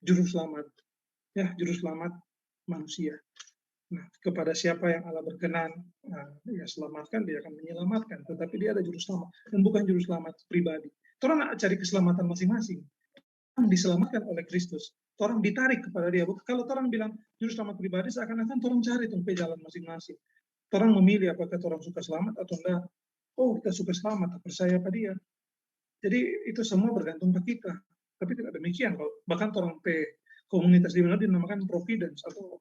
juru selamat, ya, juru selamat manusia. Nah, kepada siapa yang Allah berkenan, ya selamatkan, dia akan menyelamatkan. Tetapi dia ada juru selamat, dan bukan juru selamat pribadi. Orang nak cari keselamatan masing-masing. Orang diselamatkan oleh Kristus. Orang ditarik kepada dia. Kalau orang bilang juru selamat pribadi, seakan-akan orang cari tempat jalan masing-masing. Orang memilih apakah orang suka selamat atau enggak. Oh, kita suka selamat, percaya pada dia. Jadi itu semua bergantung pada kita. Tapi tidak demikian. Bahkan orang komunitas di mana dinamakan providence atau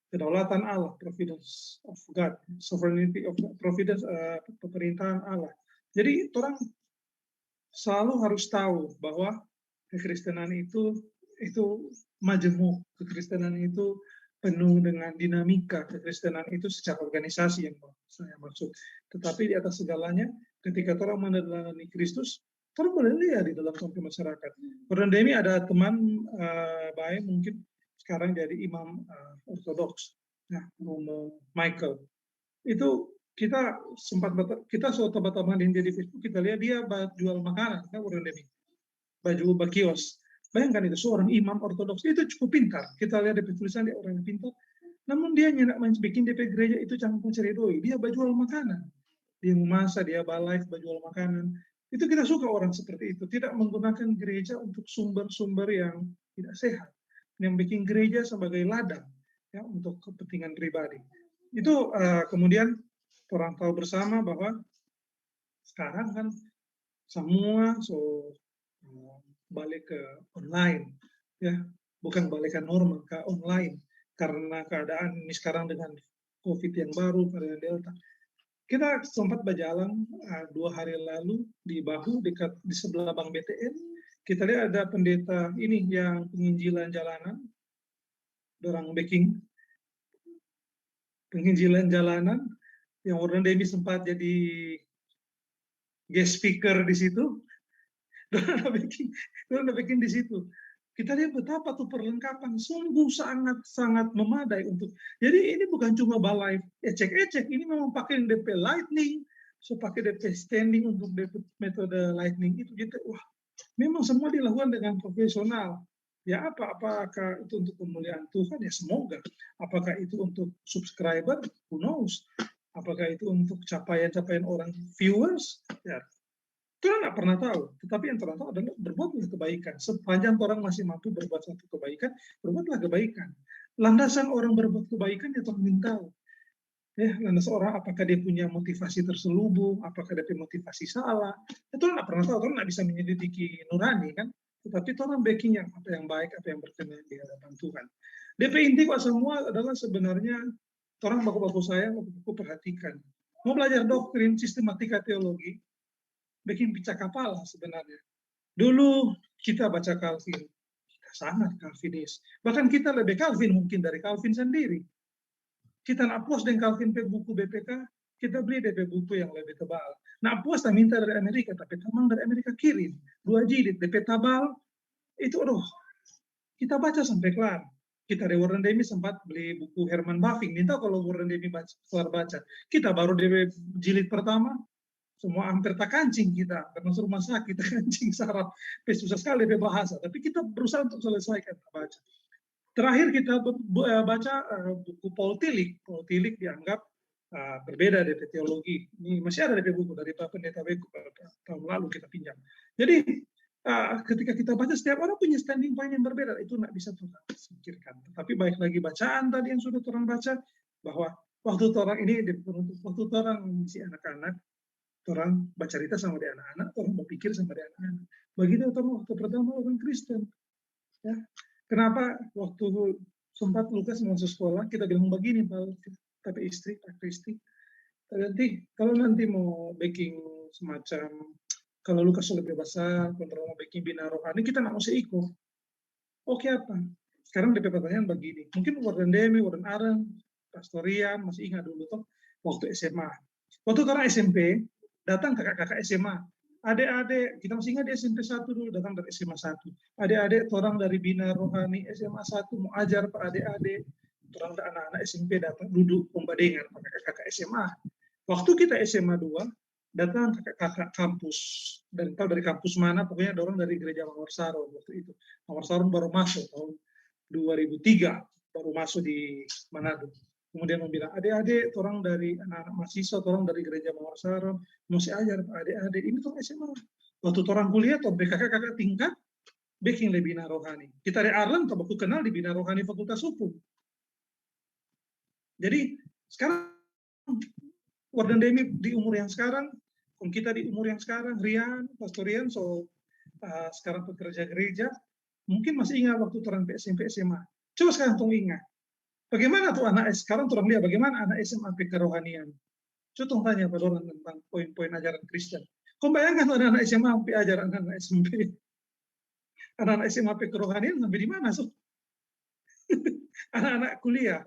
kedaulatan Allah, providence of God, sovereignty of God, providence, pemerintahan Allah. Jadi orang selalu harus tahu bahwa kekristenan itu majemuk, kekristenan itu penuh dengan dinamika, kekristenan itu secara organisasi yang saya maksud. Tetapi di atas segalanya, ketika orang meneladani Kristus, orang boleh lihat di dalam kehidupan masyarakat. Orang Demi ada teman baik mungkin sekarang jadi imam ortodoks, nah, Michael. Itu kita suatu teman dia di Facebook, kita lihat dia jual makanan, kan orang Demi, baju bakios. Bayangkan itu seorang imam ortodoks itu cukup pintar. Kita lihat di tulisan dia orang yang pintar. Namun dia nyenak bikin DP gereja itu jangan mencari doi. Dia jual makanan. Dia memasak, dia live jual makanan. Itu kita suka orang seperti itu. Tidak menggunakan gereja untuk sumber-sumber yang tidak sehat. Yang bikin gereja sebagai ladang, ya, untuk kepentingan pribadi. Itu kemudian orang tahu bersama bahwa sekarang kan semua balik ke online, ya, bukan balik ke normal, ke online, karena keadaan ini sekarang dengan COVID yang baru, varian Delta. Kita sempat berjalan 2 hari lalu di Bahu, di sebelah Bank BTN. Kita lihat ada pendeta ini yang penginjilan jalanan, orang baking, penginjilan jalanan, yang orang Demi sempat jadi guest speaker di situ. Orang baking di situ. Kita lihat betapa tuh perlengkapan sungguh sangat memadai untuk. Jadi ini bukan cuma balai ecek-ecek, ini memang pakai DP lightning, so pakai DP standing untuk DP metode lightning itu gitu. Wah, memang semua dilakukan dengan profesional. Ya apakah itu untuk kemuliaan Tuhan? Ya semoga. Apakah itu untuk subscriber? Who knows? Apakah itu untuk capaian orang viewers? Ya, kita nggak pernah tahu. Tetapi yang pernah tahu adalah berbuatlah kebaikan. Sepanjang orang masih mampu berbuat satu kebaikan, berbuatlah kebaikan. Landasan orang berbuat kebaikan ya Tuhan minta tahu. Ya, landasan orang apakah dia punya motivasi terselubung, apakah dia punya motivasi salah. Itu nggak pernah tahu. Orang nggak bisa menyelidiki nurani kan. Tetapi orang backing yang apa yang baik, apa yang berkenan di hadapan Tuhan. DP inti kok semua adalah sebenarnya orang baku-baku saya, baku-baku perhatikan. Mau belajar doktrin, sistematika teologi, bikin pecah kepala sebenarnya. Dulu kita baca Calvin, kita sangat Calvinis. Bahkan kita lebih Calvin mungkin dari Calvin sendiri. Kita nak puas dengan Calvin buku BPK, kita beli DP buku yang lebih tebal. Nak puas tak minta dari Amerika, tapi teman dari Amerika kirim 2 jilid DP tebal. Itu kita baca sampai kelar. Kita dari Warren Demi sempat beli buku Herman Bavinck. Minta kalau Warren Demi kelar baca. Kita baru DP jilid pertama, semua hampir tak kancing kita, karena rumah sakit kancing saraf, susah sekali bahasa. Tapi kita berusaha untuk selesaikan baca. Terakhir kita baca buku Paul Tillich. Paul Tillich dianggap berbeda dari teologi. Ini masih ada dari buku dari Pak Pendeta Beku tahun lalu kita pinjam. Jadi ketika kita baca, setiap orang punya standing point yang berbeda. Itu nggak bisa kita pikirkan. Tapi baik lagi bacaan tadi yang sudah orang baca, bahwa waktu orang ini, waktu orang si anak-anak, orang baca cerita sama dia anak-anak, orang berpikir sama dia anak-anak. Begitu waktu pertama orang Kristen. Ya. Kenapa waktu sempat Lukas masuk sekolah, kita bilang begini, tapi istri, Pak Kristi, nanti kalau nanti mau baking semacam, kalau Lukas lebih besar, kalau mau baking bina rohani, kita nggak mau ikut. Oke apa? Sekarang DP pertanyaan begini, mungkin Warren Demi, Warren Aaron, Pastorian, masih ingat dulu toh, waktu SMA. Waktu orang SMP, datang kakak-kakak SMA, adik-adik, kita masih ingat di SMP 1 dulu, datang dari SMA 1. Adik-adik, orang dari Bina Rohani SMA 1, mau ajar Pak adik-adik. Orang anak-anak SMP datang, duduk pembadengan, kakak-kakak SMA. Waktu kita SMA 2, datang kakak kampus, dan tahu dari kampus mana, pokoknya ada orang dari gereja Mawar Saron waktu itu. Mawar Saron baru masuk tahun 2003, baru masuk di Manado. Kemudian bilang, adik-adik, orang dari anak-anak mahasiswa, orang dari gereja Mawar Saron, mesti ajar adik-adik, ini tuh SMA. Waktu orang kuliah, tuh kakak-kakak tingkat, baking di Bina Rohani. Kita di Arlen, tuh aku kenal di Bina Rohani Fakultas Hukum. Jadi, sekarang, Warden Demi di umur yang sekarang, kita di umur yang sekarang, Rian, Pastor Rian, sekarang pekerja gereja, mungkin masih ingat waktu orang SMP SMA. Coba sekarang tolong ingat. Bagaimana tuh anak sekarang orang lihat bagaimana anak SMA kerohanian. Coba tanya pada orang tentang poin-poin ajaran Kristen. Kau bayangkan anak-anak SMA sampai ajaran anak SMP. Anak-anak SMA kerohanian sampai di mana? So? Anak-anak kuliah.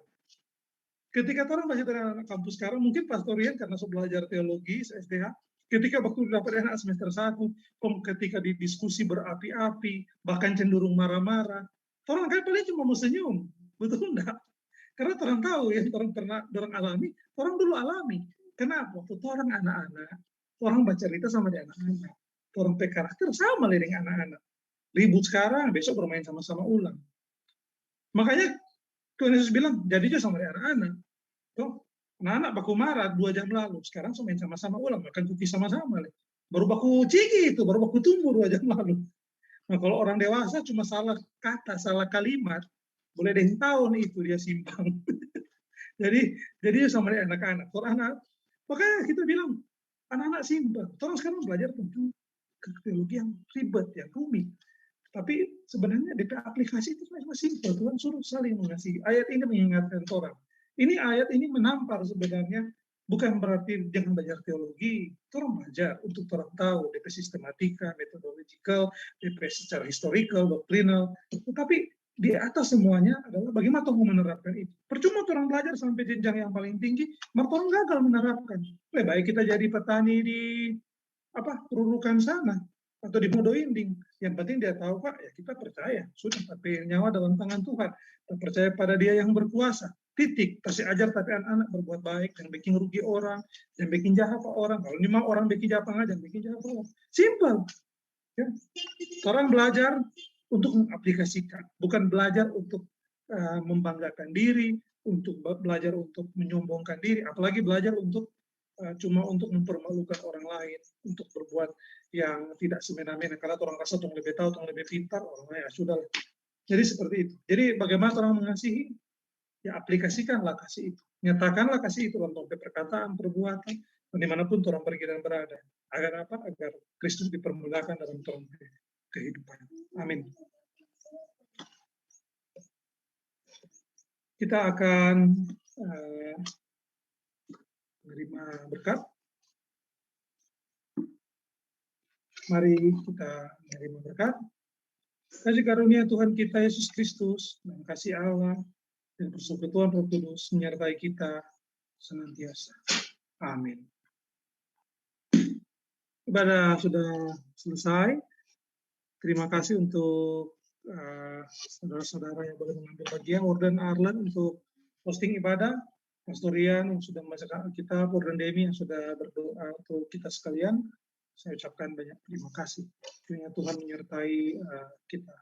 Ketika orang masih dari anak kampus sekarang, mungkin pastorian karena sudah belajar teologi, SDH, ketika waktu dapat anak semester 1, ketika didiskusi berapi-api, bahkan cenderung marah-marah, orang kan paling cuma mau senyum, betul enggak? Karena orang tahu ya, orang pernah orang alami, orang dulu alami. Kenapa? Waktu orang anak-anak, orang baca cerita sama di anak-anak, orang karakter sama dengan anak-anak. Ribut sekarang, besok bermain sama-sama ulang. Makanya Tuhan Yesus bilang, jadinya sama dengan anak-anak. Tuh, anak-anak baku marah 2 jam lalu, sekarang main sama-sama ulang, makan cookies sama-sama. Baru baku cigi itu, baru baku tumbuh 2 jam lalu. Nah, kalau orang dewasa cuma salah kata, salah kalimat, boleh ada yang tahu nih itu dia simpang. jadi sama dengan anak-anak. Anak, makanya kita bilang, anak-anak simpang. Orang sekarang belajar tentang teologi yang ribet, yang rumit. Tapi sebenarnya DP aplikasi itu cuma simpel. Tuhan suruh saling mengasihi. Ayat ini mengingatkan orang. Ini ayat ini menampar sebenarnya, bukan berarti jangan belajar teologi. Orang belajar untuk orang tahu DP sistematika, metodologikal, DP secara historical, doktrinal. Tetapi di atas semuanya adalah bagaimana orang menerapkan itu. Percuma orang belajar sampai jenjang yang paling tinggi, maka orang gagal menerapkan. Lebih baik kita jadi petani di Perurukan sana atau di Modo Inding. Yang penting dia tahu, Pak, ya kita percaya. Sudah, tapi nyawa dalam tangan Tuhan. Kita percaya pada Dia yang berkuasa. Titik. Kasih ajar tapi anak-anak berbuat baik, yang bikin rugi orang, yang bikin jahat orang. Kalau lima orang bikin jahat jangan bikin jahat orang. Simple. Ya. Orang belajar untuk mengaplikasikan, bukan belajar untuk membanggakan diri, untuk belajar untuk menyombongkan diri, apalagi belajar untuk cuma untuk mempermalukan orang lain, untuk berbuat yang tidak semena-mena, karena orang rasa orang lebih tahu, orang lebih pintar, orang lain ya sudah. Jadi seperti itu. Jadi bagaimana orang mengasihi? Ya aplikasikanlah kasih itu. Nyatakanlah kasih itu dalam perkataan, perbuatan, dimanapun orang pergi dan berada. Agar apa? Agar Kristus dipermulakan dalam kehidupan. Amin. Kita akan menerima berkat. Mari kita menerima berkat. Kasih karunia Tuhan kita Yesus Kristus dan kasih Allah dan persekutuan Roh Kudus menyertai kita senantiasa. Amin. Ibadah sudah selesai. Terima kasih untuk saudara-saudara yang boleh mengambil bagian. Warden Arlen untuk hosting ibadah. Pastorian yang sudah membacakan Alkitab, Warden Demi yang sudah berdoa untuk kita sekalian. Saya ucapkan banyak terima kasih. Kiranya Tuhan menyertai kita.